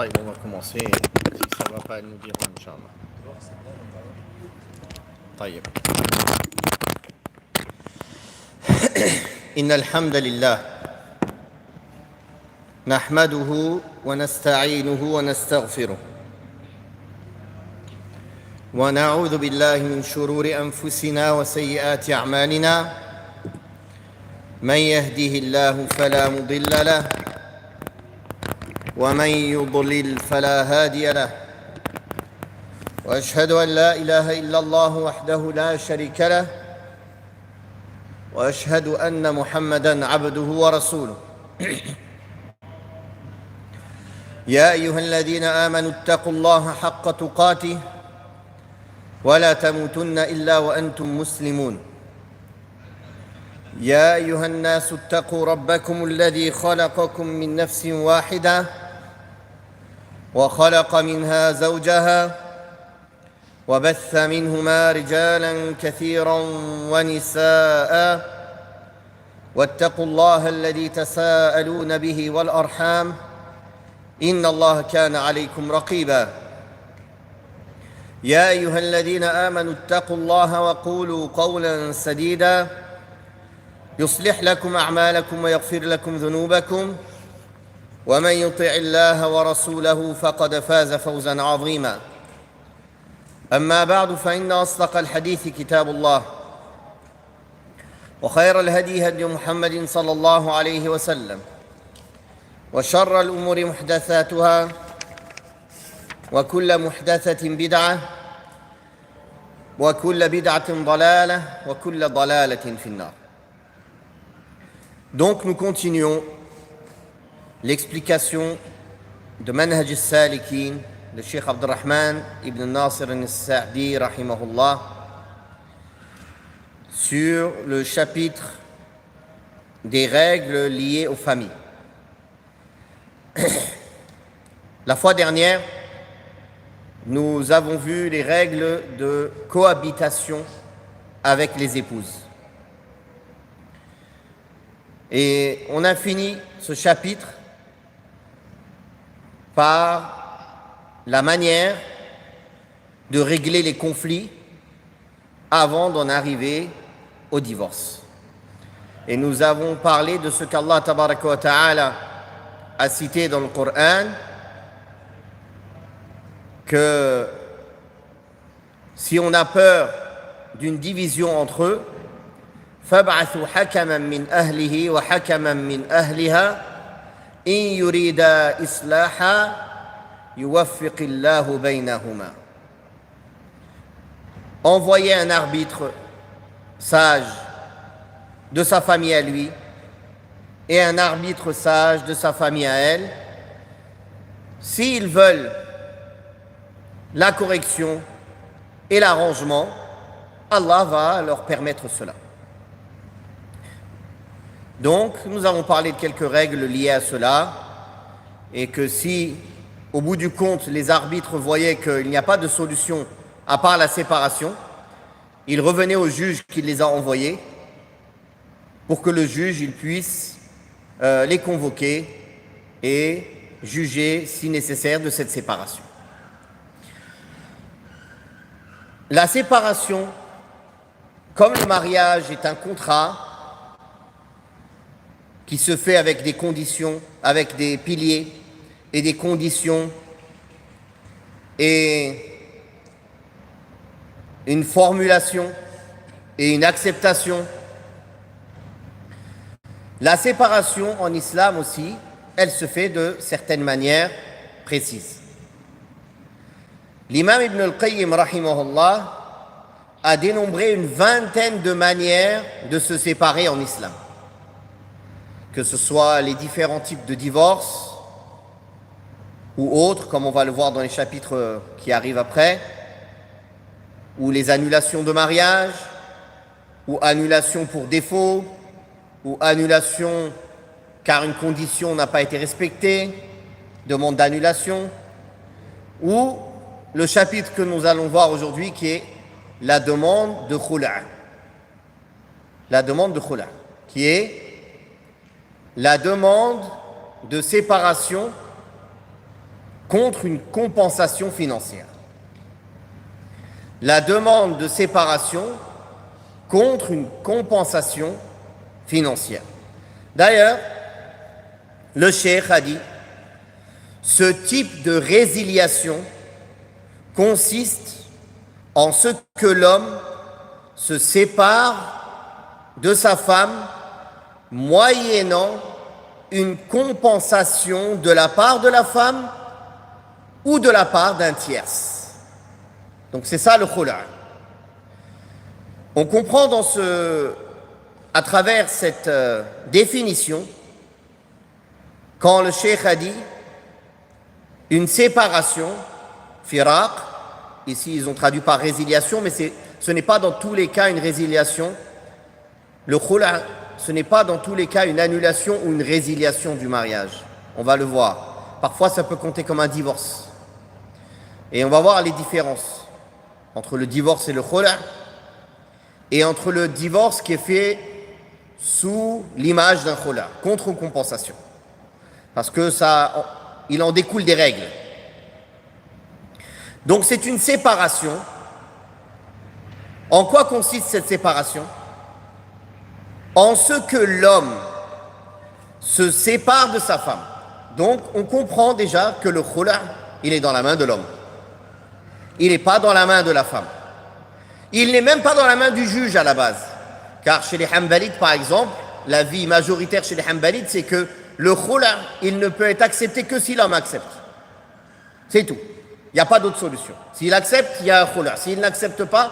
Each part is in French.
طيب on va commencer. Si ça va pas, elle nous dira, Inch'Allah. طيب. إن الحمد لله نحمده ونستعينه ونستغفره ونعوذ بالله من شرور أنفسنا وسيئات أعمالنا من يهده الله فلا مضل له ومن يضلل فلا هادي له وأشهد أن لا إله إلا الله وحده لا شريك له وأشهد أن محمدًا عبده ورسوله يا أيها الذين آمنوا اتقوا الله حق تقاته ولا تموتن إلا وأنتم مسلمون يا أيها الناس اتقوا ربكم الذي خلقكم من نفس واحدة وخلق منها زوجها وبث منهما رجالا كثيرا ونساء واتقوا الله الذي تساءلون به والأرحام إن الله كان عليكم رقيبا يا أيها الذين آمنوا اتقوا الله وقولوا قولا سديدا يصلح لكم أعمالكم ويغفر لكم ذنوبكم ومن يطع الله ورسوله فقد فاز فوزا عظيما أما بعد فإن أصدق الحديث كتاب الله وخير الهدي هدي محمد صلى الله عليه وسلم وشر الأمور محدثاتها وكل محدثة بدعة وكل بدعة ضلالة وكل ضلالة في النار. Donc nous continuons l'explication de Manhaj al-Salikin de Cheikh Abdurrahman ibn Nasir al-Sa'di rahimahullah sur le chapitre des règles liées aux familles. La fois dernière, nous avons vu les règles de cohabitation avec les épouses. Et on a fini ce chapitre par la manière de régler les conflits avant d'en arriver au divorce. Et nous avons parlé de ce qu'Allah tabaraka wa ta'ala a cité dans le Coran, que si on a peur d'une division entre eux, فَابْعَثُوا حَكَمًا مِّنْ أَهْلِهِ وَحَكَمًا مِّنْ أَهْلِهَا إِنْ يُرِيدَا إِصْلَاحًا يُوَفِّقِ اللَّهُ بَيْنَهُمَا. Envoyez un arbitre sage de sa famille à lui et un arbitre sage de sa famille à elle. S'ils veulent la correction et l'arrangement, Allah va leur permettre cela. Donc, nous avons parlé de quelques règles liées à cela, et que si, au bout du compte, les arbitres voyaient qu'il n'y a pas de solution à part la séparation, ils revenaient au juge qui les a envoyés pour que le juge il puisse les convoquer et juger, si nécessaire, de cette séparation. La séparation, comme le mariage est un contrat qui se fait avec des conditions, avec des piliers et des conditions et une formulation et une acceptation, la séparation en islam aussi, elle se fait de certaines manières précises. L'imam Ibn al-Qayyim rahimahullah a dénombré une vingtaine de manières de se séparer en islam. Que ce soit les différents types de divorce ou autres, comme on va le voir dans les chapitres qui arrivent après, ou les annulations de mariage, ou annulation pour défaut, ou annulation car une condition n'a pas été respectée, demande d'annulation, ou le chapitre que nous allons voir aujourd'hui qui est la demande de khula'. La demande de khula', qui est la demande de séparation contre une compensation financière. La demande de séparation contre une compensation financière. D'ailleurs, le cheikh a dit, ce type de résiliation consiste en ce que l'homme se sépare de sa femme moyennant une compensation de la part de la femme ou de la part d'un tierce. Donc c'est ça le khula'. On comprend à travers cette définition, quand le cheikh a dit une séparation, firaq, ici ils ont traduit par résiliation, mais ce n'est pas dans tous les cas une résiliation. Le khula', ce n'est pas dans tous les cas une annulation ou une résiliation du mariage. On va le voir. Parfois ça peut compter comme un divorce. Et on va voir les différences entre le divorce et le khula', et entre le divorce qui est fait sous l'image d'un khula', contre compensation. Parce que il en découle des règles. Donc c'est une séparation. En quoi consiste cette séparation? En ce que l'homme se sépare de sa femme. Donc on comprend déjà que le khula', il est dans la main de l'homme. Il n'est pas dans la main de la femme. Il n'est même pas dans la main du juge à la base. Car chez les Hanbalites, par exemple, la vie majoritaire chez les Hanbalites, c'est que le khula', il ne peut être accepté que si l'homme accepte. C'est tout. Il n'y a pas d'autre solution. S'il accepte, il y a un khula'. S'il n'accepte pas,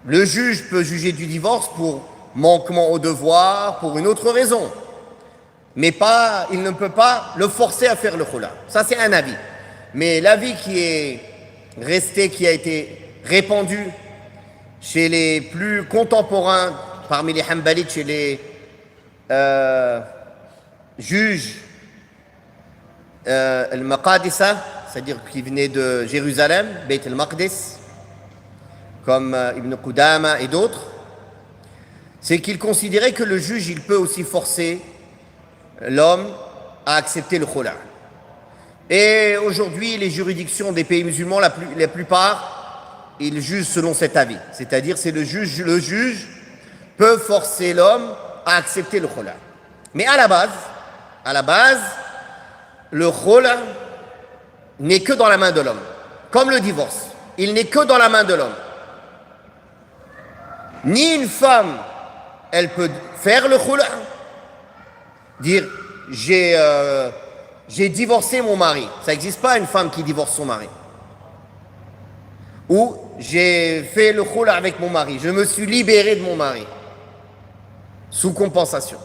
le juge peut juger du divorce pour manquement au devoir, pour une autre raison. Mais il ne peut pas le forcer à faire le khula'. Ça, c'est un avis. Mais l'avis qui est resté, qui a été répandu chez les plus contemporains, parmi les Hanbalites, chez les juges al-Maqadisa, c'est-à-dire qui venaient de Jérusalem, Beit al-Maqdis, comme Ibn Qudama et d'autres, c'est qu'ils considéraient que le juge, il peut aussi forcer l'homme à accepter le khula'. Et aujourd'hui, les juridictions des pays musulmans, la plupart, ils jugent selon cet avis. C'est-à-dire, c'est le juge peut forcer l'homme à accepter le khula'. Mais à la base, le khula' n'est que dans la main de l'homme. Comme le divorce, il n'est que dans la main de l'homme. Ni une femme, elle peut faire le khula', dire j'ai divorcé mon mari. Ça n'existe pas une femme qui divorce son mari. Ou j'ai fait le khula' avec mon mari, je me suis libéré de mon mari. Sous compensation.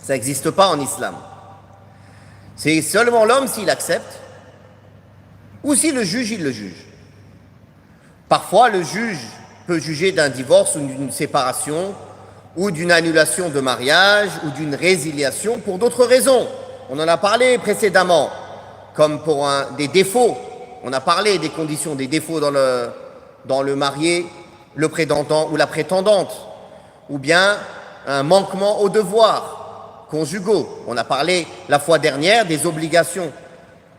Ça n'existe pas en islam. C'est seulement l'homme s'il accepte, ou si le juge, il le juge. Parfois, le juge peut juger d'un divorce ou d'une séparation, ou d'une annulation de mariage, ou d'une résiliation pour d'autres raisons. On en a parlé précédemment, comme pour des défauts. On a parlé des conditions, des défauts dans le marié, le prétendant ou la prétendante, ou bien un manquement aux devoirs conjugaux. On a parlé la fois dernière des obligations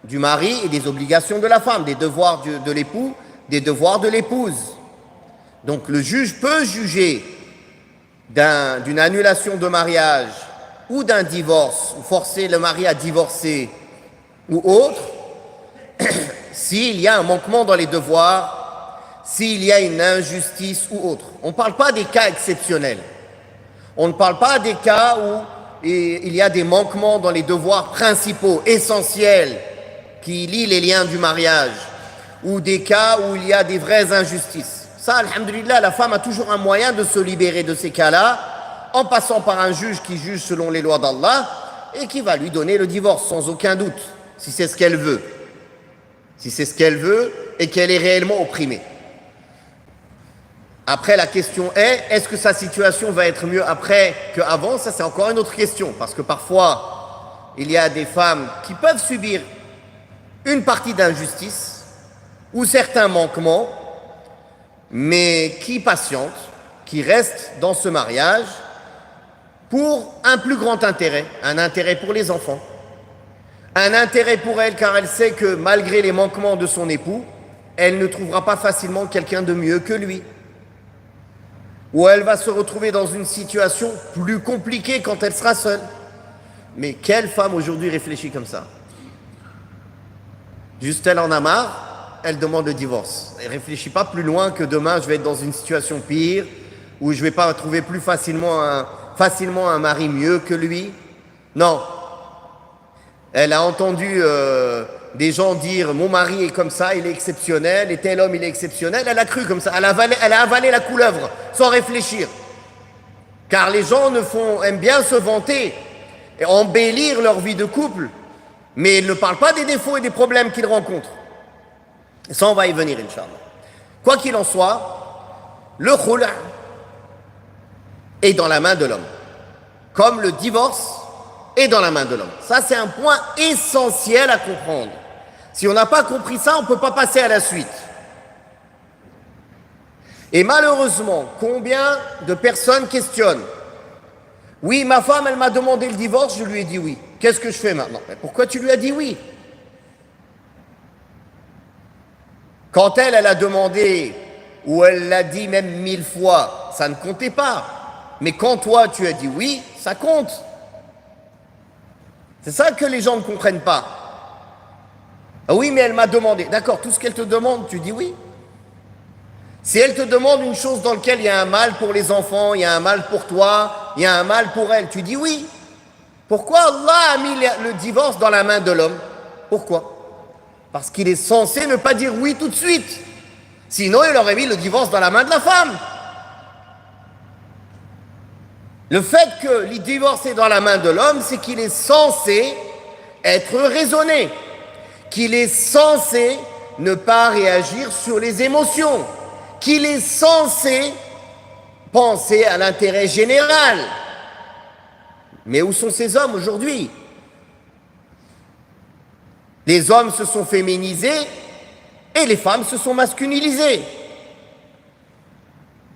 du mari et des obligations de la femme, des devoirs de l'époux, des devoirs de l'épouse. Donc le juge peut juger d'une annulation de mariage ou d'un divorce, ou forcer le mari à divorcer ou autre, s'il y a un manquement dans les devoirs, s'il y a une injustice ou autre. On ne parle pas des cas exceptionnels. On ne parle pas des cas où il y a des manquements dans les devoirs principaux, essentiels, qui lient les liens du mariage, ou des cas où il y a des vraies injustices. Ça, alhamdulillah, la femme a toujours un moyen de se libérer de ces cas-là, en passant par un juge qui juge selon les lois d'Allah, et qui va lui donner le divorce, sans aucun doute, si c'est ce qu'elle veut. Si c'est ce qu'elle veut, et qu'elle est réellement opprimée. Après, la question est-ce que sa situation va être mieux après qu'avant? Ça, c'est encore une autre question, parce que parfois, il y a des femmes qui peuvent subir une partie d'injustice ou certains manquements, mais qui patientent, qui restent dans ce mariage pour un plus grand intérêt, un intérêt pour les enfants, Un intérêt pour elle car elle sait que malgré les manquements de son époux, elle ne trouvera pas facilement quelqu'un de mieux que lui. Ou elle va se retrouver dans une situation plus compliquée quand elle sera seule. Mais quelle femme aujourd'hui réfléchit comme ça? Juste elle en a marre, elle demande le divorce. Elle ne réfléchit pas plus loin que demain je vais être dans une situation pire, où je ne vais pas trouver plus facilement un mari mieux que lui. Non. Elle a entendu des gens dire mon mari est comme ça, il est exceptionnel, et tel homme il est exceptionnel. Elle a cru comme ça, elle a avalé la couleuvre sans réfléchir. Car les gens aiment bien se vanter et embellir leur vie de couple, mais ils ne parlent pas des défauts et des problèmes qu'ils rencontrent. Et ça on va y venir, Inch'Allah. Quoi qu'il en soit, le khul' est dans la main de l'homme. Comme le divorce est dans la main de l'homme. Ça, c'est un point essentiel à comprendre. Si on n'a pas compris ça, on ne peut pas passer à la suite. Et malheureusement, combien de personnes questionnent? Oui, ma femme, elle m'a demandé le divorce, je lui ai dit oui. Qu'est-ce que je fais maintenant? Mais pourquoi tu lui as dit oui? Quand elle a demandé, ou elle l'a dit même 1000 fois, ça ne comptait pas. Mais quand toi, tu as dit oui, ça compte. C'est ça que les gens ne comprennent pas. Ah oui, mais elle m'a demandé. D'accord, tout ce qu'elle te demande, tu dis oui. Si elle te demande une chose dans laquelle il y a un mal pour les enfants, il y a un mal pour toi, il y a un mal pour elle, tu dis oui. Pourquoi Allah a mis le divorce dans la main de l'homme? Pourquoi? Parce qu'il est censé ne pas dire oui tout de suite. Sinon, il aurait mis le divorce dans la main de la femme. Le fait que le divorce est dans la main de l'homme, c'est qu'il est censé être raisonné, qu'il est censé ne pas réagir sur les émotions, qu'il est censé penser à l'intérêt général. Mais où sont ces hommes aujourd'hui? Les hommes se sont féminisés et les femmes se sont masculinisées.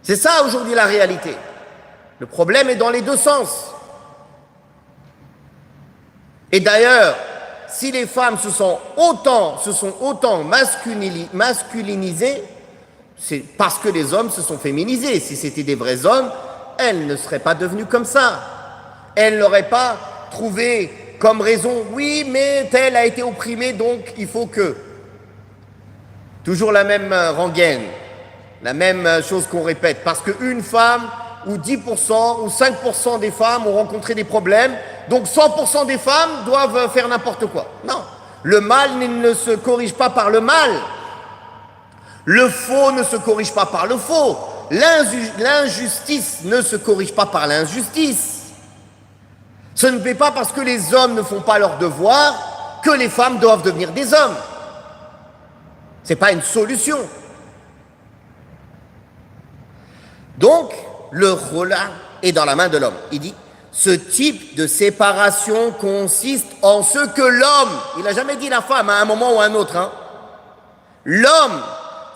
C'est ça aujourd'hui la réalité. Le problème est dans les deux sens. Et d'ailleurs, si les femmes se sont autant masculinisées, c'est parce que les hommes se sont féminisés. Si c'était des vrais hommes, elles ne seraient pas devenues comme ça. Elles n'auraient pas trouvé comme raison, oui, mais telle a été opprimée, donc il faut que. Toujours la même rengaine, la même chose qu'on répète. Parce qu'une femme, ou 10% ou 5% des femmes ont rencontré des problèmes, donc 100% des femmes doivent faire n'importe quoi. Non, le mal ne se corrige pas par le mal. Le faux ne se corrige pas par le faux. L'injustice ne se corrige pas par l'injustice. Ce n'est pas parce que les hommes ne font pas leur devoir que les femmes doivent devenir des hommes. Ce n'est pas une solution. Donc, le khul' est dans la main de l'homme. Il dit, ce type de séparation consiste en ce que l'homme, il n'a jamais dit la femme à un moment ou à un autre, hein, l'homme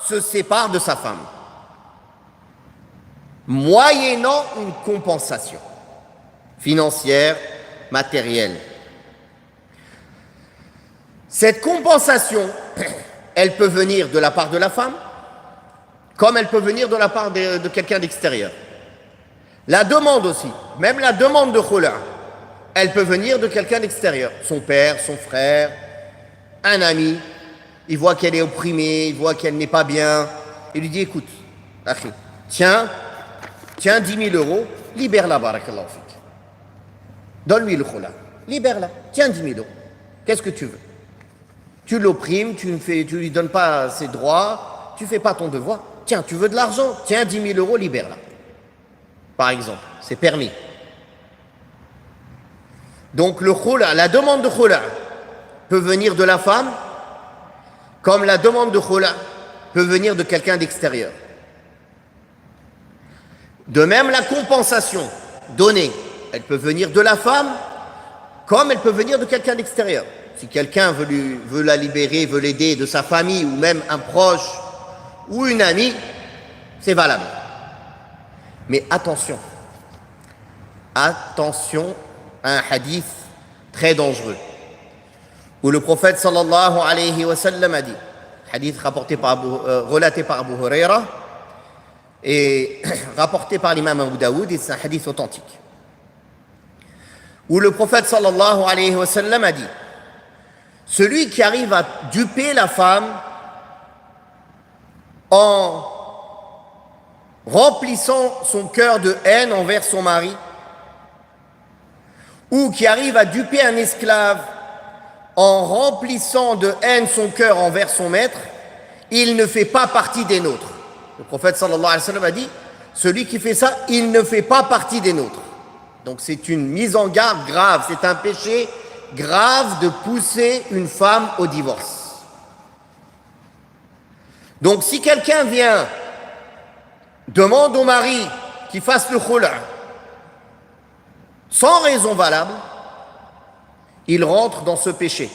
se sépare de sa femme, moyennant une compensation financière, matérielle. Cette compensation, elle peut venir de la part de la femme, comme elle peut venir de la part de quelqu'un d'extérieur. La demande aussi, même la demande de khul', elle peut venir de quelqu'un d'extérieur. Son père, son frère, un ami, il voit qu'elle est opprimée, il voit qu'elle n'est pas bien. Il lui dit, écoute, tiens 10 000 euros, libère-la, barakallahu fik. Donne-lui le khul', libère-la, tiens 10 000 euros. Qu'est-ce que tu veux? Tu l'opprimes, tu lui donnes pas ses droits, tu fais pas ton devoir. Tiens, tu veux de l'argent? Tiens 10 000 euros, libère-la. Par exemple, c'est permis. Donc le khul', la demande de khul' peut venir de la femme, comme la demande de khul' peut venir de quelqu'un d'extérieur. De même, la compensation donnée, elle peut venir de la femme, comme elle peut venir de quelqu'un d'extérieur. Si quelqu'un veut la libérer, veut l'aider de sa famille, ou même un proche, ou une amie, c'est valable. Mais attention à un hadith très dangereux. où le prophète sallallahu alayhi wa sallam a dit, hadith relaté par Abu Huraira et rapporté par l'imam Abu Daoud, et c'est un hadith authentique, où le prophète sallallahu alayhi wa sallam a dit, celui qui arrive à duper la femme en remplissant son cœur de haine envers son mari, ou qui arrive à duper un esclave en remplissant de haine son cœur envers son maître, il ne fait pas partie des nôtres. Le prophète sallallahu alayhi wa sallam a dit, celui qui fait ça, il ne fait pas partie des nôtres. Donc c'est une mise en garde grave, c'est un péché grave de pousser une femme au divorce. Donc si quelqu'un vient, demande au mari qu'il fasse le khula' sans raison valable, il rentre dans ce péché.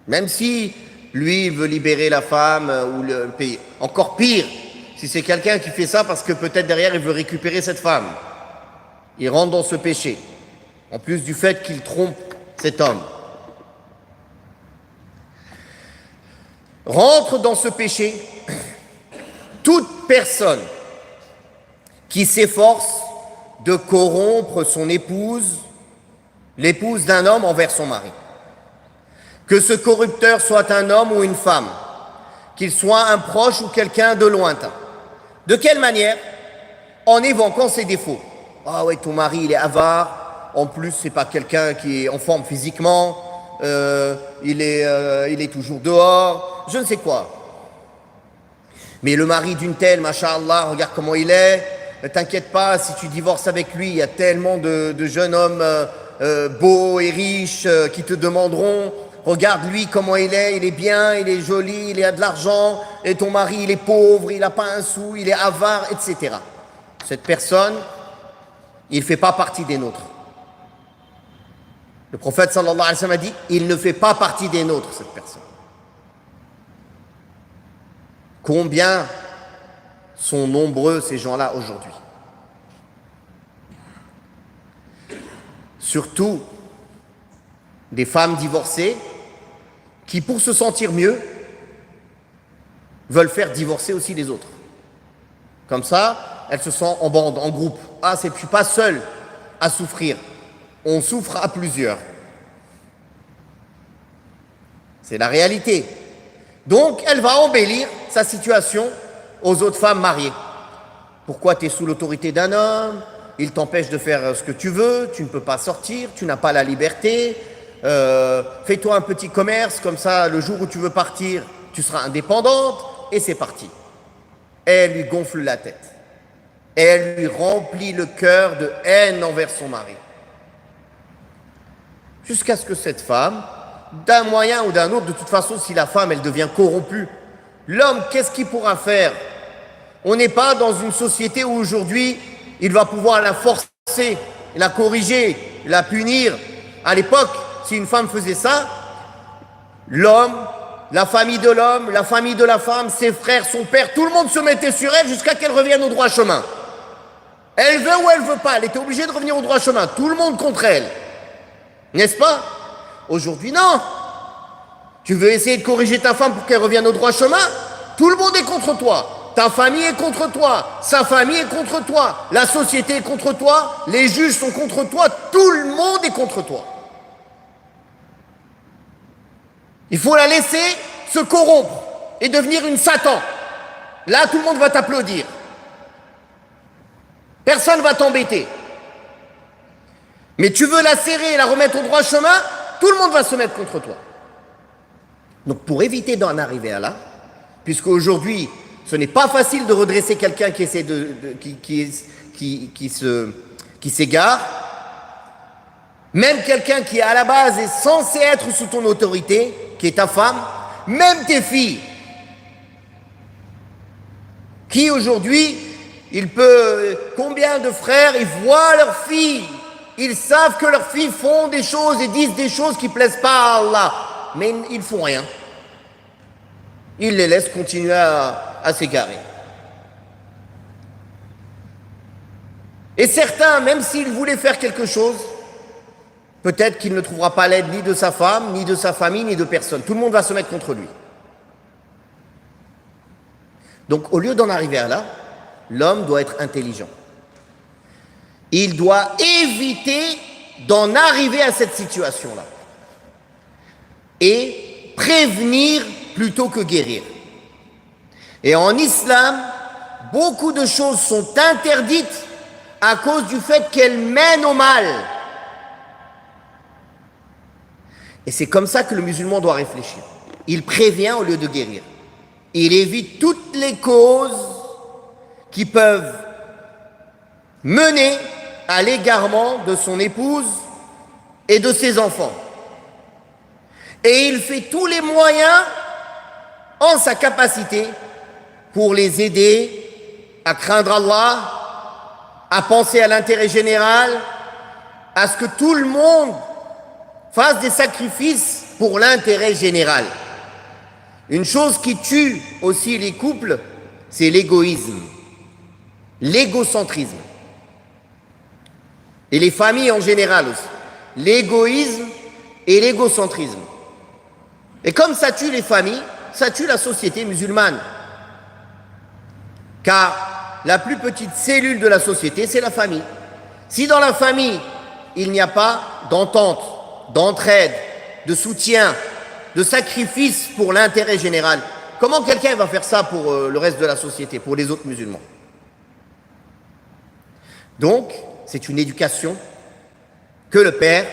Même si lui veut libérer la femme ou le pays. Encore pire, si c'est quelqu'un qui fait ça parce que peut-être derrière il veut récupérer cette femme, il rentre dans ce péché. En plus du fait qu'il trompe cet homme. Rentre dans ce péché toute personne qui s'efforce de corrompre son épouse, l'épouse d'un homme envers son mari. Que ce corrupteur soit un homme ou une femme, qu'il soit un proche ou quelqu'un de lointain. De quelle manière? En évoquant ses défauts. Ah ouais, ton mari il est avare, en plus c'est pas quelqu'un qui est en forme physiquement, il est toujours dehors, je ne sais quoi. Mais le mari d'une telle, masha'Allah, regarde comment il est, ne t'inquiète pas, si tu divorces avec lui, il y a tellement de jeunes hommes beaux et riches qui te demanderont, regarde lui comment il est bien, il est joli, il a de l'argent, et ton mari il est pauvre, il n'a pas un sou, il est avare, etc. Cette personne, il ne fait pas partie des nôtres. Le prophète sallallahu alayhi wa sallam a dit, il ne fait pas partie des nôtres, cette personne. Combien sont nombreux ces gens-là aujourd'hui? Surtout des femmes divorcées qui, pour se sentir mieux, veulent faire divorcer aussi les autres. Comme ça, elles se sentent en bande, en groupe. Ah, je ne suis pas seule à souffrir. On souffre à plusieurs. C'est la réalité. Donc, elle va embellir sa situation aux autres femmes mariées. Pourquoi tu es sous l'autorité d'un homme? Il t'empêche de faire ce que tu veux, tu ne peux pas sortir, tu n'as pas la liberté. Fais-toi un petit commerce, comme ça, le jour où tu veux partir, tu seras indépendante, et c'est parti. Elle lui gonfle la tête. Elle lui remplit le cœur de haine envers son mari. Jusqu'à ce que cette femme, d'un moyen ou d'un autre, de toute façon, si la femme, elle devient corrompue, l'homme, qu'est-ce qu'il pourra faire? On n'est pas dans une société où aujourd'hui, il va pouvoir la forcer, la corriger, la punir. À l'époque, si une femme faisait ça, l'homme, la famille de l'homme, la famille de la femme, ses frères, son père, tout le monde se mettait sur elle jusqu'à qu'elle revienne au droit chemin. Elle veut ou elle veut pas, elle était obligée de revenir au droit chemin. Tout le monde contre elle. N'est-ce pas? Aujourd'hui, non. Tu veux essayer de corriger ta femme pour qu'elle revienne au droit chemin? Tout le monde est contre toi. Ta famille est contre toi. Sa famille est contre toi. La société est contre toi. Les juges sont contre toi. Tout le monde est contre toi. Il faut la laisser se corrompre et devenir une Satan. Là, tout le monde va t'applaudir. Personne ne va t'embêter. Mais tu veux la serrer et la remettre au droit chemin, tout le monde va se mettre contre toi. Donc pour éviter d'en arriver à là, puisque aujourd'hui, ce n'est pas facile de redresser quelqu'un qui essaie qui s'égare, même quelqu'un qui à la base est censé être sous ton autorité, qui est ta femme, même tes filles, qui aujourd'hui, combien de frères, ils voient leurs filles, ils savent que leurs filles font des choses et disent des choses qui ne plaisent pas à Allah, mais ils ne font rien. Ils les laissent continuer à s'égarer. Et certains, même s'ils voulaient faire quelque chose, peut-être qu'il ne trouvera pas l'aide ni de sa femme, ni de sa famille, ni de personne. Tout le monde va se mettre contre lui. Donc au lieu d'en arriver à là, l'homme doit être intelligent. Il doit éviter d'en arriver à cette situation-là. Et prévenir plutôt que guérir. Et en islam, beaucoup de choses sont interdites à cause du fait qu'elles mènent au mal. Et c'est comme ça que le musulman doit réfléchir. Il prévient au lieu de guérir. Il évite toutes les causes qui peuvent mener à l'égarement de son épouse et de ses enfants. Et il fait tous les moyens en sa capacité pour les aider à craindre Allah, à penser à l'intérêt général, à ce que tout le monde fasse des sacrifices pour l'intérêt général. Une chose qui tue aussi les couples, c'est l'égoïsme, l'égocentrisme. Et les familles en général aussi. L'égoïsme et l'égocentrisme. Et comme ça tue les familles, ça tue la société musulmane. Car la plus petite cellule de la société, c'est la famille. Si dans la famille, il n'y a pas d'entente, d'entraide, de soutien, de sacrifice pour l'intérêt général, comment quelqu'un va faire ça pour le reste de la société, pour les autres musulmans? Donc, c'est une éducation que le père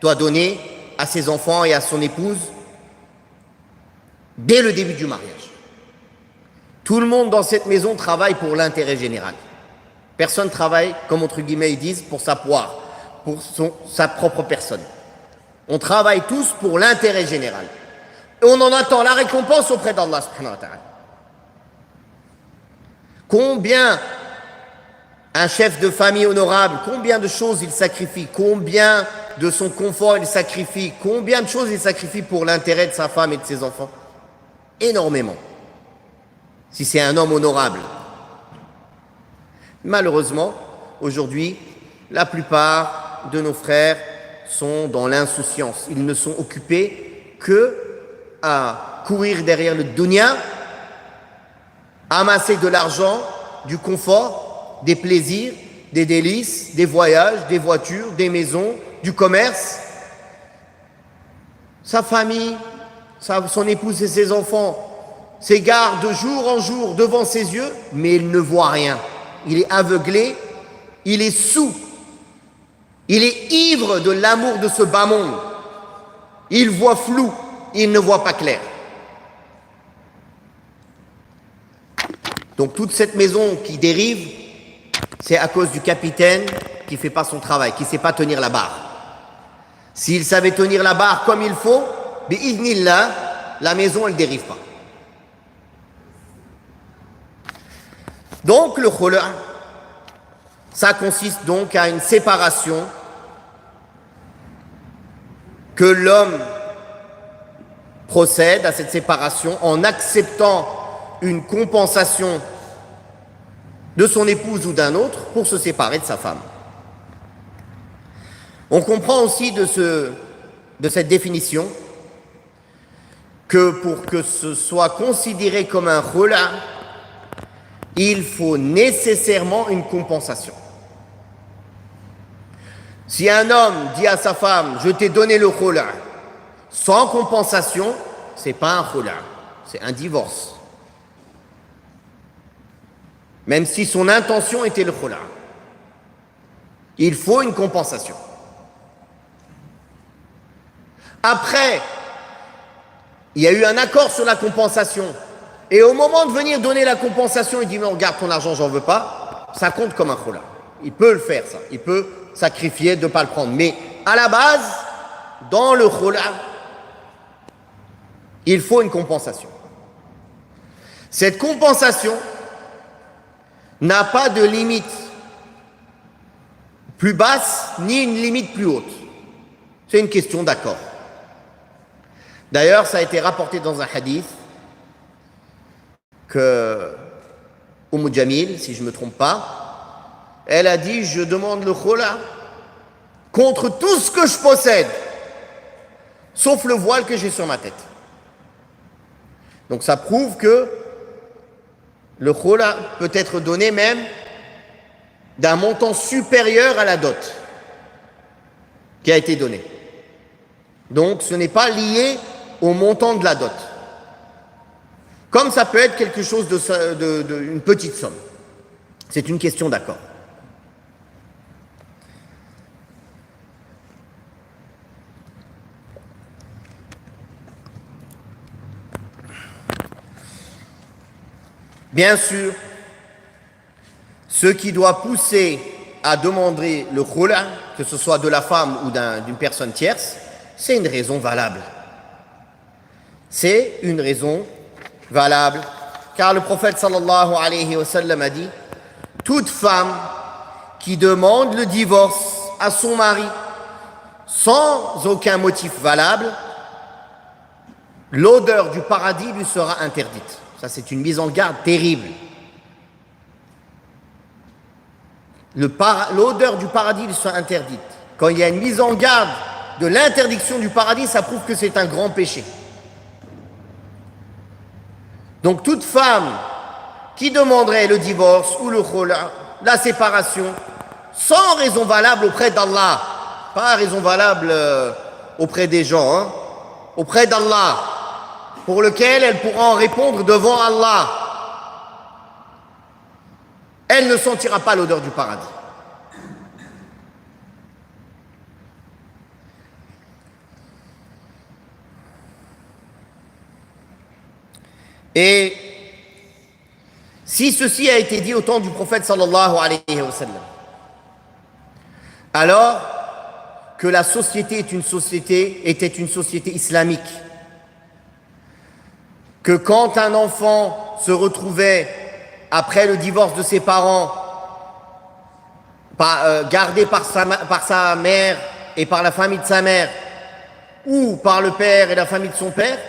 doit donner à ses enfants et à son épouse dès le début du mariage. Tout le monde dans cette maison travaille pour l'intérêt général. Personne ne travaille, comme entre guillemets ils disent, pour sa poire, pour sa propre personne. On travaille tous pour l'intérêt général. Et on en attend la récompense auprès d'Allah subhanahu wa ta'ala. Combien un chef de famille honorable, combien de choses il sacrifie, combien de son confort il sacrifie, combien de choses il sacrifie pour l'intérêt de sa femme et de ses enfants? Énormément. Si c'est un homme honorable. Malheureusement, aujourd'hui, la plupart de nos frères sont dans l'insouciance. Ils ne sont occupés que à courir derrière le dunya, amasser de l'argent, du confort, des plaisirs, des délices, des voyages, des voitures, des maisons, du commerce. Sa famille, son épouse et ses enfants s'égarent de jour en jour devant ses yeux, mais il ne voit rien. Il est aveuglé, il est saoul, il est ivre de l'amour de ce bas monde. Il voit flou, il ne voit pas clair. Donc toute cette maison qui dérive, c'est à cause du capitaine qui ne fait pas son travail, qui ne sait pas tenir la barre. S'il savait tenir la barre comme il faut, bi'idhnillah, la maison elle ne dérive pas. Donc le khula', ça consiste donc à une séparation que l'homme procède à cette séparation en acceptant une compensation de son épouse ou d'un autre pour se séparer de sa femme. On comprend aussi de cette définition que pour que ce soit considéré comme un khula', il faut nécessairement une compensation. Si un homme dit à sa femme « je t'ai donné le khula' » sans compensation, ce n'est pas un khula', c'est un divorce. Même si son intention était le khula'. Il faut une compensation. Après, il y a eu un accord sur la compensation. Et au moment de venir donner la compensation, il dit « non, regarde ton argent, j'en veux pas », ça compte comme un khula'. Il peut le faire, ça. Il peut sacrifier de ne pas le prendre. Mais à la base, dans le khula', il faut une compensation. Cette compensation n'a pas de limite plus basse ni une limite plus haute. C'est une question d'accord. D'ailleurs, ça a été rapporté dans un hadith que Jamil, si je ne me trompe pas, elle a dit « je demande le khula' contre tout ce que je possède, sauf le voile que j'ai sur ma tête. Donc ça prouve que le khula peut être donné même d'un montant supérieur à la dot qui a été donné. Donc ce n'est pas lié au montant de la dot. Comme ça peut être quelque chose une petite somme. C'est une question d'accord. Bien sûr, ce qui doit pousser à demander le khula, que ce soit de la femme ou d'une personne tierce, c'est une raison valable. C'est une raison valable. Car le prophète sallallahu alayhi wa sallam a dit, toute femme qui demande le divorce à son mari sans aucun motif valable, l'odeur du paradis lui sera interdite. Ça, c'est une mise en garde terrible. L'odeur du paradis lui sera interdite. Quand il y a une mise en garde de l'interdiction du paradis, ça prouve que c'est un grand péché. Donc toute femme qui demanderait le divorce ou le khula, la séparation, sans raison valable auprès d'Allah, pas raison valable auprès des gens, hein, auprès d'Allah, pour lequel elle pourra en répondre devant Allah, elle ne sentira pas l'odeur du paradis. Et si ceci a été dit au temps du prophète sallallahu alayhi wa sallam, alors que la société était une société islamique, que quand un enfant se retrouvait après le divorce de ses parents, gardé par sa mère et par la famille de sa mère, ou par le père et la famille de son père,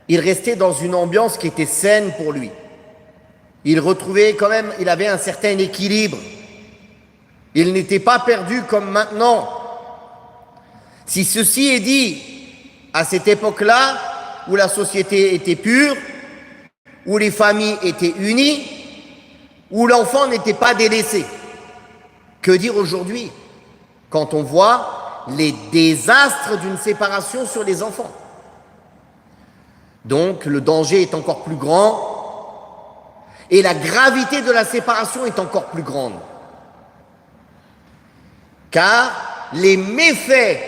il restait dans une ambiance qui était saine pour lui. Il retrouvait quand même, il avait un certain équilibre. Il n'était pas perdu comme maintenant. Si ceci est dit à cette époque-là, où la société était pure, où les familles étaient unies, où l'enfant n'était pas délaissé, que dire aujourd'hui quand on voit les désastres d'une séparation sur les enfants? Donc le danger est encore plus grand et la gravité de la séparation est encore plus grande. Car les méfaits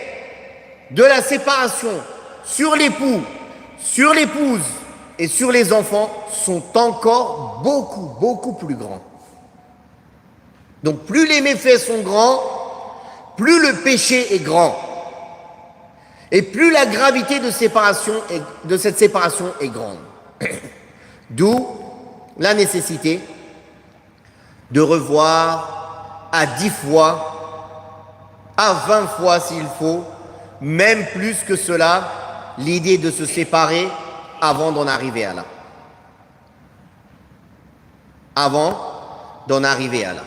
de la séparation sur l'époux, sur l'épouse et sur les enfants sont encore beaucoup plus grands. Donc plus les méfaits sont grands, plus le péché est grand. Et plus la gravité de cette séparation est grande. D'où la nécessité de revoir à 10 fois, à 20 fois s'il faut, même plus que cela, l'idée de se séparer avant d'en arriver à là. Avant d'en arriver à là.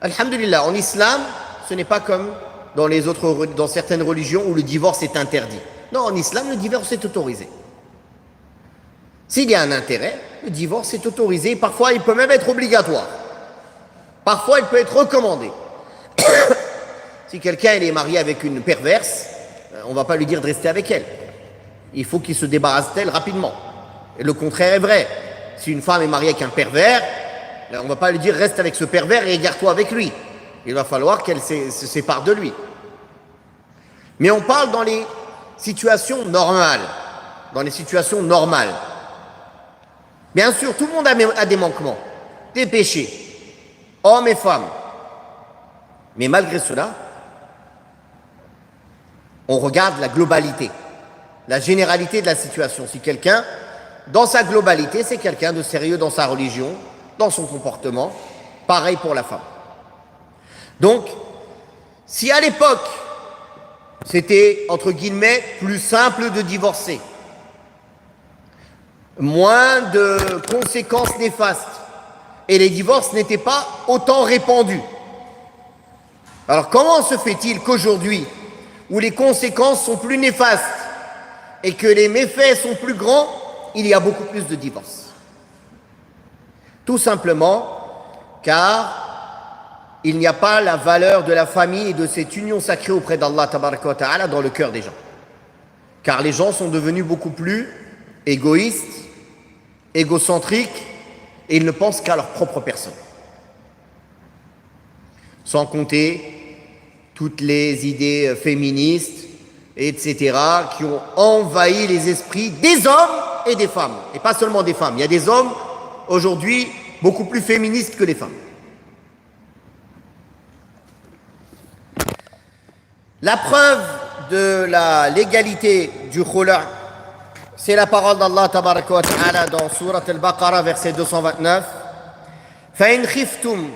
Alhamdulillah, en islam, ce n'est pas comme dans certaines religions où le divorce est interdit. Non, en islam, le divorce est autorisé. S'il y a un intérêt, le divorce est autorisé. Parfois, il peut même être obligatoire. Parfois, il peut être recommandé. Si quelqu'un est marié avec une perverse, on ne va pas lui dire de rester avec elle. Il faut qu'il se débarrasse d'elle rapidement. Et le contraire est vrai. Si une femme est mariée avec un pervers, on ne va pas lui dire reste avec ce pervers et égare-toi avec lui. Il va falloir qu'elle se sépare de lui. Mais on parle dans les situations normales. Dans les situations normales. Bien sûr, tout le monde a des manquements, des péchés, hommes et femmes. Mais malgré cela, on regarde la globalité, la généralité de la situation. Si quelqu'un, dans sa globalité, c'est quelqu'un de sérieux dans sa religion, dans son comportement, pareil pour la femme. Donc, si à l'époque, c'était, entre guillemets, plus simple de divorcer, moins de conséquences néfastes, et les divorces n'étaient pas autant répandus, Alors comment se fait-il qu'aujourd'hui, où les conséquences sont plus néfastes et que les méfaits sont plus grands, il y a beaucoup plus de divorces? Tout simplement car il n'y a pas la valeur de la famille et de cette union sacrée auprès d'Allah tabaraka wa ta'ala dans le cœur des gens. Car les gens sont devenus beaucoup plus égoïstes, égocentriques, et ils ne pensent qu'à leur propre personne. Sans compter toutes les idées féministes, etc., qui ont envahi les esprits des hommes et des femmes. Et pas seulement des femmes. Il y a des hommes, aujourd'hui, beaucoup plus féministes que les femmes. La preuve de la légalité du khula', c'est la parole d'Allah tabaraka wa ta'ala dans Surat al-Baqarah, verset 229. فَإِنْ خِفْتُمْ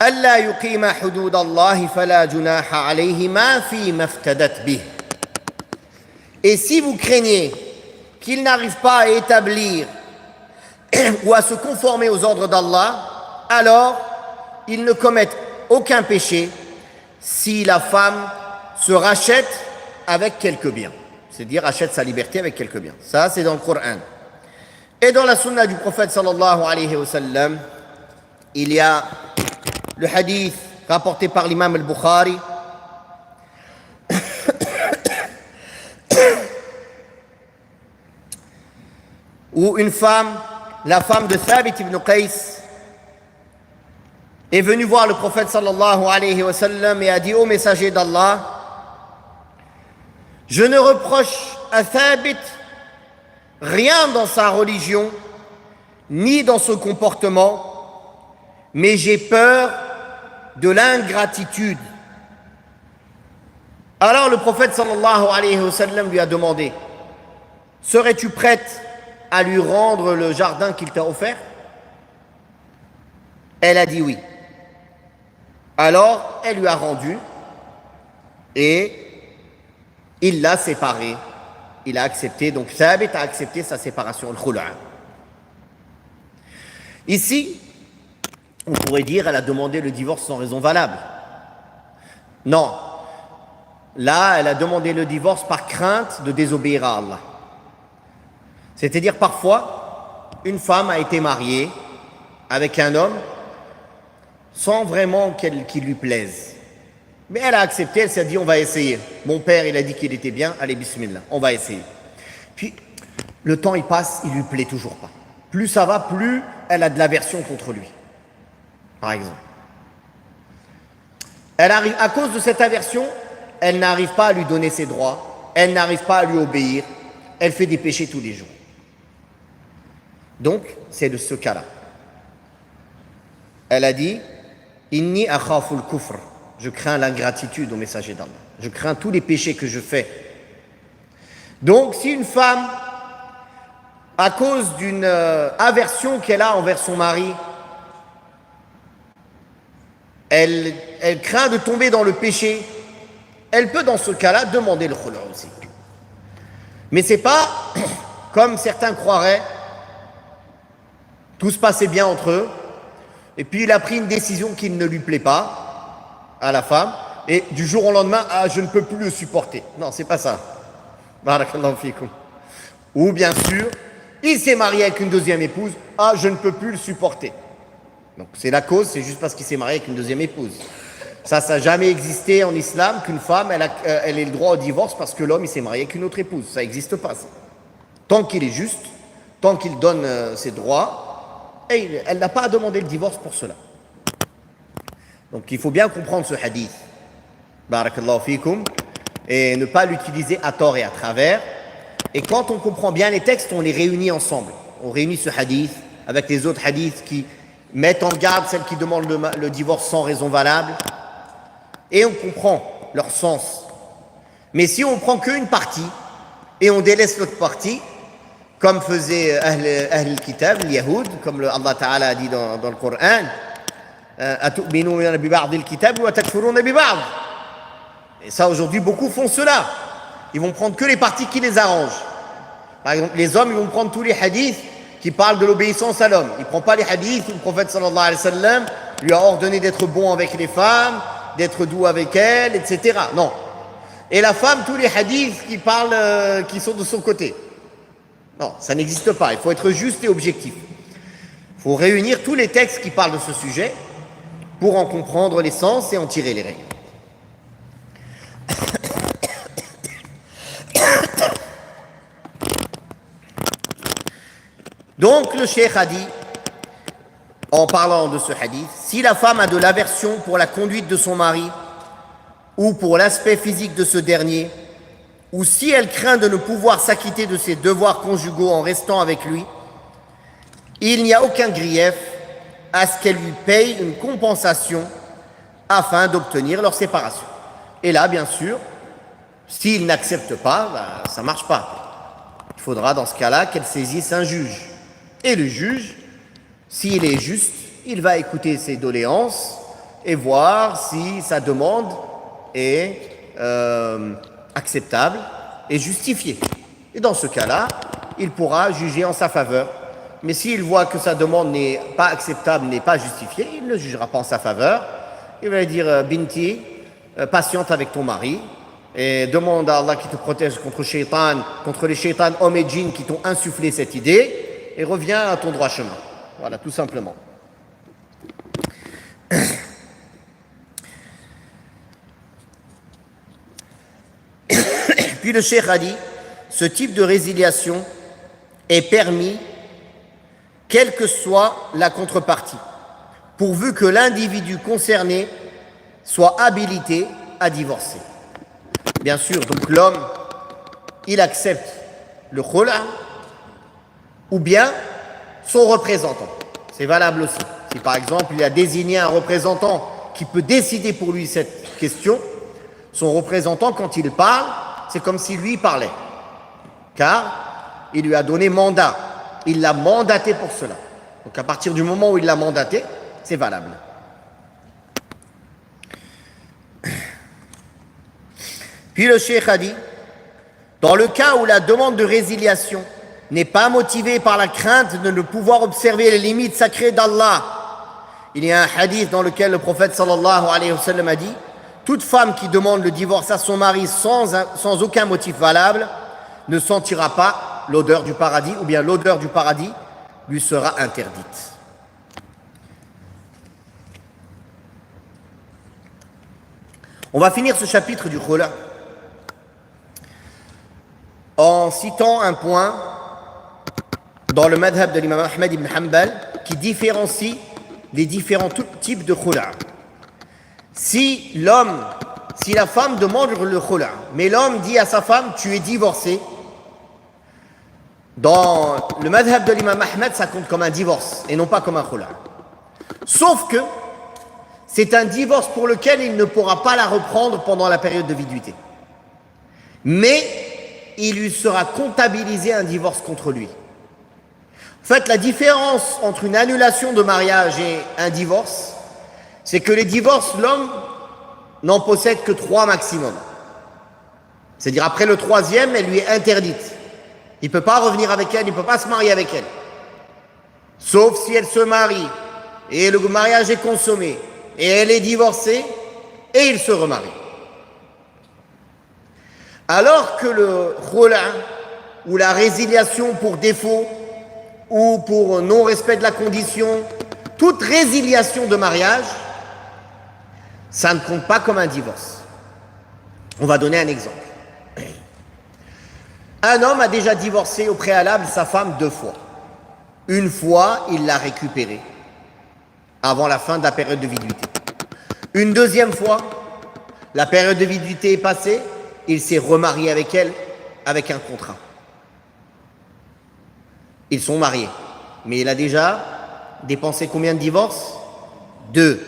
أَلَّا يُقِيمَ حُدُودَ اللَّهِ فَلَا جُنَاحَ عَلَيْهِمَا فِيمَا افْتَدَتْ بِهِ. Et si vous craignez qu'ils n'arrivent pas à établir ou à se conformer aux ordres d'Allah, alors ils ne commettent aucun péché si la femme se rachète avec quelques biens. C'est-à-dire achète sa liberté avec quelques biens. Ça, c'est dans le Coran. Et dans la sunna du prophète sallallahu alayhi wa sallam, il y a le hadith rapporté par l'imam al-Bukhari où une femme, la femme de Thabit ibn Qais, est venue voir le prophète sallallahu alayhi wa sallam et a dit: ô messager d'Allah, je ne reproche à Thabit rien dans sa religion, ni dans son comportement, mais j'ai peur de l'ingratitude. Alors le prophète sallallahu alayhi wa sallam lui a demandé: serais-tu prête à lui rendre le jardin qu'il t'a offert? Elle a dit oui. Alors elle lui a rendu et il l'a séparée. Il a accepté, donc Thabit a accepté sa séparation, le khula'. Ici, on pourrait dire elle a demandé le divorce sans raison valable. Non. Là, elle a demandé le divorce par crainte de désobéir à Allah. C'est-à-dire parfois, une femme a été mariée avec un homme sans vraiment qu'il lui plaise. Mais elle a accepté, elle s'est dit on va essayer. Mon père, il a dit qu'il était bien, allez bismillah, on va essayer. Puis, le temps il passe, il lui plaît toujours pas. Plus ça va, plus elle a de l'aversion contre lui. Par exemple. Elle arrive, à cause de cette aversion, elle n'arrive pas à lui donner ses droits, elle n'arrive pas à lui obéir, elle fait des péchés tous les jours. Donc, c'est de ce cas-là. Elle a dit: Inni akhaful kufr. Je crains l'ingratitude au messager d'Allah. Je crains tous les péchés que je fais. Donc, si une femme, à cause d'une aversion qu'elle a envers son mari, elle craint de tomber dans le péché, elle peut dans ce cas-là demander le khula' aussi. Mais c'est pas comme certains croiraient, tout se passait bien entre eux, et puis il a pris une décision qui ne lui plaît pas à la femme, et du jour au lendemain, ah, je ne peux plus le supporter. Non, c'est pas ça. Barakallahu fikum. Ou bien sûr, il s'est marié avec une deuxième épouse, ah, je ne peux plus le supporter. Donc c'est la cause, c'est juste parce qu'il s'est marié avec une deuxième épouse. Ça n'a jamais existé en islam qu'une femme, elle ait le droit au divorce parce que l'homme, il s'est marié avec une autre épouse. Ça n'existe pas, ça. Tant qu'il est juste, tant qu'il donne ses droits, et elle n'a pas à demander le divorce pour cela. Donc il faut bien comprendre ce hadith, barakallahu fikum, et ne pas l'utiliser à tort et à travers. Et quand on comprend bien les textes, on les réunit ensemble. On réunit ce hadith avec les autres hadiths qui mettent en garde celles qui demandent le divorce sans raison valable, et on comprend leur sens. Mais si on prend qu'une partie et on délaisse l'autre partie, comme faisait Ahl al-Kitab, les Yahoud, comme Allah Ta'ala a dit dans le Coran, et ça aujourd'hui beaucoup font cela. Ils vont prendre que les parties qui les arrangent. Par exemple, les hommes, ils vont prendre tous les hadiths qui parlent de l'obéissance à l'homme. Il ne prend pas les hadiths où le prophète sallallahu alayhi wa sallam lui a ordonné d'être bon avec les femmes d'être doux avec elle, etc. Non. Et la femme, tous les hadiths qui parlent, qui sont de son côté. Non, ça n'existe pas. Il faut être juste et objectif. Il faut réunir tous les textes qui parlent de ce sujet pour en comprendre l'essence et en tirer les règles. Donc le cheikh a dit, en parlant de ce hadith, si la femme a de l'aversion pour la conduite de son mari ou pour l'aspect physique de ce dernier, ou si elle craint de ne pouvoir s'acquitter de ses devoirs conjugaux en restant avec lui, il n'y a aucun grief à ce qu'elle lui paye une compensation afin d'obtenir leur séparation. Et là, bien sûr, s'il n'accepte pas, ça ne marche pas. Il faudra dans ce cas-là qu'elle saisisse un juge. Et le juge, s'il est juste, il va écouter ses doléances et voir si sa demande est acceptable et justifiée. Et dans ce cas-là, il pourra juger en sa faveur. Mais s'il voit que sa demande n'est pas acceptable, n'est pas justifiée, il ne jugera pas en sa faveur. Il va lui dire, Binti, patiente avec ton mari et demande à Allah qui te protège contre les shaitans, hommes et djinns qui t'ont insufflé cette idée et reviens à ton droit chemin. Voilà, tout simplement. Puis le cheikh a dit, ce type de résiliation est permis quelle que soit la contrepartie, pourvu que l'individu concerné soit habilité à divorcer. Bien sûr, donc l'homme, il accepte le khula ou bien son représentant. C'est valable aussi. Si par exemple il a désigné un représentant qui peut décider pour lui cette question, son représentant, quand il parle, c'est comme si lui parlait. Car il lui a donné mandat. Il l'a mandaté pour cela. Donc à partir du moment où il l'a mandaté, c'est valable. Puis le cheikh a dit, dans le cas où la demande de résiliation n'est pas motivée par la crainte de ne pouvoir observer les limites sacrées d'Allah, il y a un hadith dans lequel le prophète sallallahu alayhi wa sallam a dit, toute femme qui demande le divorce à son mari sans aucun motif valable ne sentira pas l'odeur du paradis, ou bien l'odeur du paradis lui sera interdite. On va finir ce chapitre du khula en citant un point dans le madhab de l'imam Ahmed ibn Hanbal qui différencie les différents types de khula. Si la femme demande le khula, mais l'homme dit à sa femme, tu es divorcé, dans le madhab de l'imam Ahmed, ça compte comme un divorce et non pas comme un khula. Sauf que c'est un divorce pour lequel il ne pourra pas la reprendre pendant la période de viduité. Mais il lui sera comptabilisé un divorce contre lui. En fait, la différence entre une annulation de mariage et un divorce, c'est que les divorces, l'homme n'en possède que 3 maximum. C'est-à-dire après le 3e, elle lui est interdite. Il ne peut pas revenir avec elle, il ne peut pas se marier avec elle. Sauf si elle se marie et le mariage est consommé et elle est divorcée et il se remarie. Alors que le khula ou la résiliation pour défaut ou pour non-respect de la condition, toute résiliation de mariage, ça ne compte pas comme un divorce. On va donner un exemple. Un homme a déjà divorcé au préalable sa femme 2 fois. Une fois, il l'a récupérée avant la fin de la période de viduité. Une deuxième fois, la période de viduité est passée, il s'est remarié avec elle avec un contrat. Ils sont mariés. Mais il a déjà dépensé combien de divorces? 2.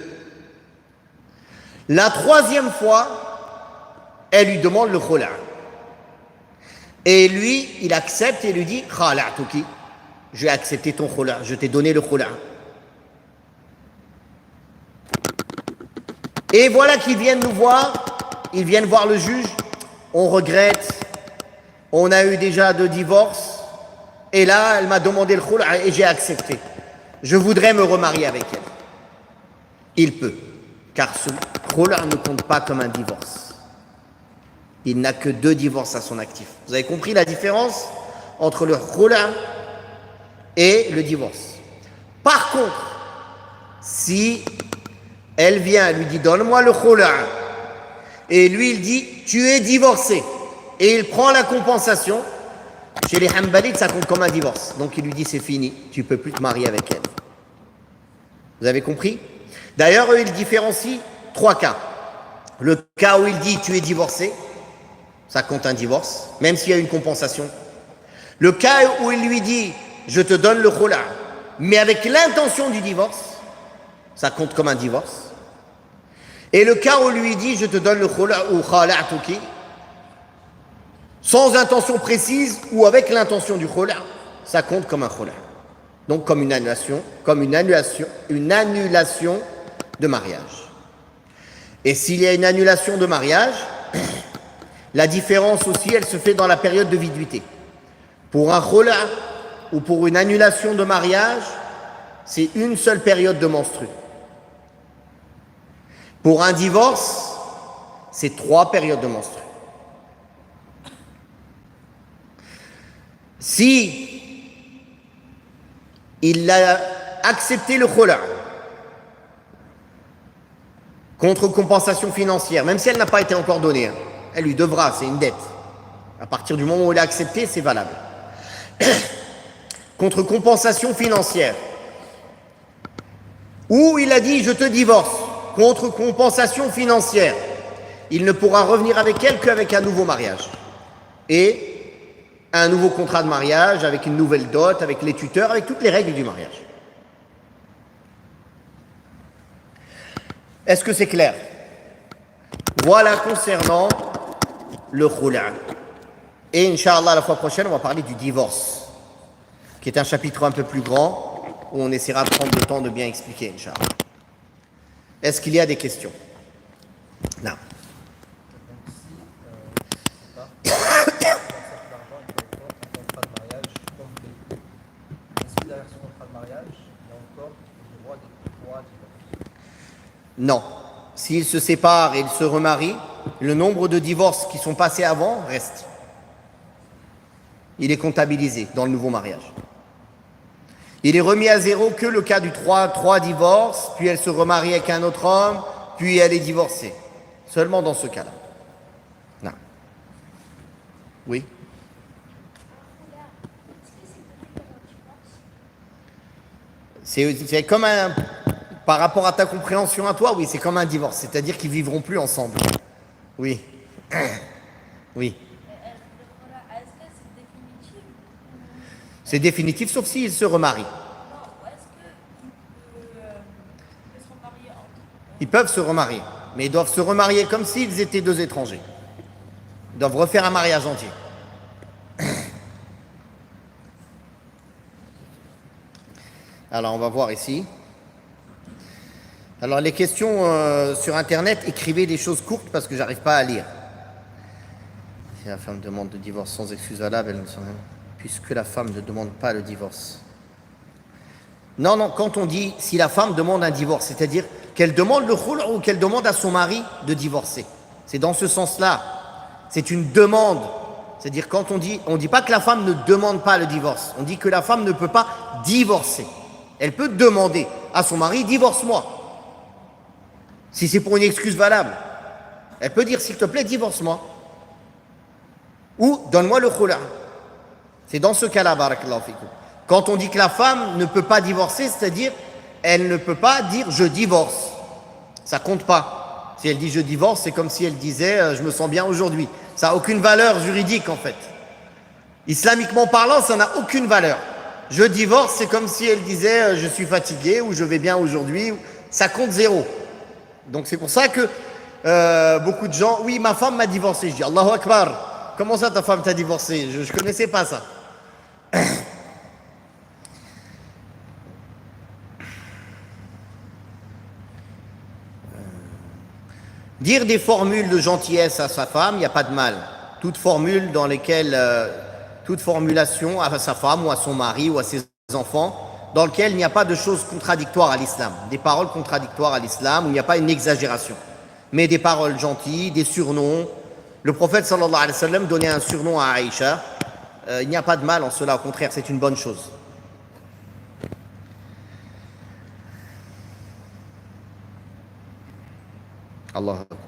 La 3e fois, elle lui demande le khula. Et lui, il accepte et lui dit, khala'tuki, j'ai accepté ton khula, je t'ai donné le khula. Et voilà qu'ils viennent nous voir, ils viennent voir le juge, on regrette, on a eu déjà 2 divorces, et là, elle m'a demandé le khula et j'ai accepté. Je voudrais me remarier avec elle. Il peut, car ce khul' ne compte pas comme un divorce. Il n'a que 2 divorces à son actif. Vous avez compris la différence entre le khul' et le divorce. Par contre, si elle vient, elle lui dit donne-moi le khul', et lui il dit tu es divorcé, et il prend la compensation, chez les Hanbalites ça compte comme un divorce. Donc il lui dit c'est fini, tu ne peux plus te marier avec elle. Vous avez compris? D'ailleurs, eux, ils différencient 3 cas. Le cas où il dit tu es divorcé, ça compte un divorce, même s'il y a une compensation. Le cas où il lui dit je te donne le khul', mais avec l'intention du divorce, ça compte comme un divorce. Et le cas où il lui dit je te donne le khul' ou khala'tuki, sans intention précise ou avec l'intention du khul', ça compte comme un khul'. Donc comme une annulation de mariage. Et s'il y a une annulation de mariage, la différence aussi, elle se fait dans la période de viduité. Pour un khul' ou pour une annulation de mariage, c'est une seule période de menstru. Pour un divorce, c'est 3 périodes de menstru. Si il a accepté le khul' contre compensation financière, même si elle n'a pas été encore donnée, elle lui devra, c'est une dette. À partir du moment où elle a accepté, c'est valable. Contre compensation financière, ou il a dit je te divorce, contre compensation financière, il ne pourra revenir avec elle qu'avec un nouveau mariage. Et un nouveau contrat de mariage, avec une nouvelle dot, avec les tuteurs, avec toutes les règles du mariage. Est-ce que c'est clair? Voilà concernant le khul'. Et Inch'Allah, la fois prochaine, on va parler du divorce, qui est un chapitre un peu plus grand, où on essaiera de prendre le temps de bien expliquer, Inch'Allah. Est-ce qu'il y a des questions? Non. Non. S'ils se séparent et ils se remarient, le nombre de divorces qui sont passés avant reste. Il est comptabilisé dans le nouveau mariage. Il est remis à zéro que le cas du 3 divorces, puis elle se remarie avec un autre homme, puis elle est divorcée. Seulement dans ce cas-là. Non. Oui. C'est comme un... Par rapport à ta compréhension à toi, oui, c'est comme un divorce. C'est-à-dire qu'ils ne vivront plus ensemble. Oui. Oui. Est-ce que c'est définitif? C'est définitif, sauf s'ils se remarient. Non, est-ce qu'ils peuvent se remarier entre... Ils peuvent se remarier, mais ils doivent se remarier comme s'ils étaient 2 étrangers. Ils doivent refaire un mariage entier. Alors, on va voir ici. Alors, les questions sur Internet, écrivez des choses courtes parce que j'arrive pas à lire. Si la femme demande le divorce sans excuse valable, elle ne sait rien. Puisque la femme ne demande pas le divorce. Non, quand on dit si la femme demande un divorce, c'est-à-dire qu'elle demande le khul' ou qu'elle demande à son mari de divorcer. C'est dans ce sens-là. C'est une demande. C'est-à-dire quand on dit pas que la femme ne demande pas le divorce. On dit que la femme ne peut pas divorcer. Elle peut demander à son mari, divorce-moi. Si c'est pour une excuse valable. Elle peut dire, s'il te plaît, divorce-moi. Ou donne-moi le khul'. C'est dans ce cas-là, barakallahu fikum. Quand on dit que la femme ne peut pas divorcer, c'est-à-dire, elle ne peut pas dire je divorce. Ça compte pas. Si elle dit je divorce, c'est comme si elle disait je me sens bien aujourd'hui. Ça n'a aucune valeur juridique en fait. Islamiquement parlant, ça n'a aucune valeur. Je divorce, c'est comme si elle disait je suis fatigué ou je vais bien aujourd'hui. Ça compte 0. Donc c'est pour ça que beaucoup de gens, oui, ma femme m'a divorcé. Je dis Allahu Akbar. Comment ça ta femme t'a divorcé? Je ne connaissais pas ça. Dire des formules de gentillesse à sa femme, il n'y a pas de mal. Toute formule dans lesquelles, toute formulation à sa femme ou à son mari ou à ses enfants, dans lequel il n'y a pas de choses contradictoires à l'islam, des paroles contradictoires à l'islam, où il n'y a pas une exagération. mais des paroles gentilles, des surnoms. Le prophète sallallahu alayhi wa sallam donnait un surnom à Aïcha. Il n'y a pas de mal en cela, au contraire, c'est une bonne chose. Allah Akbar.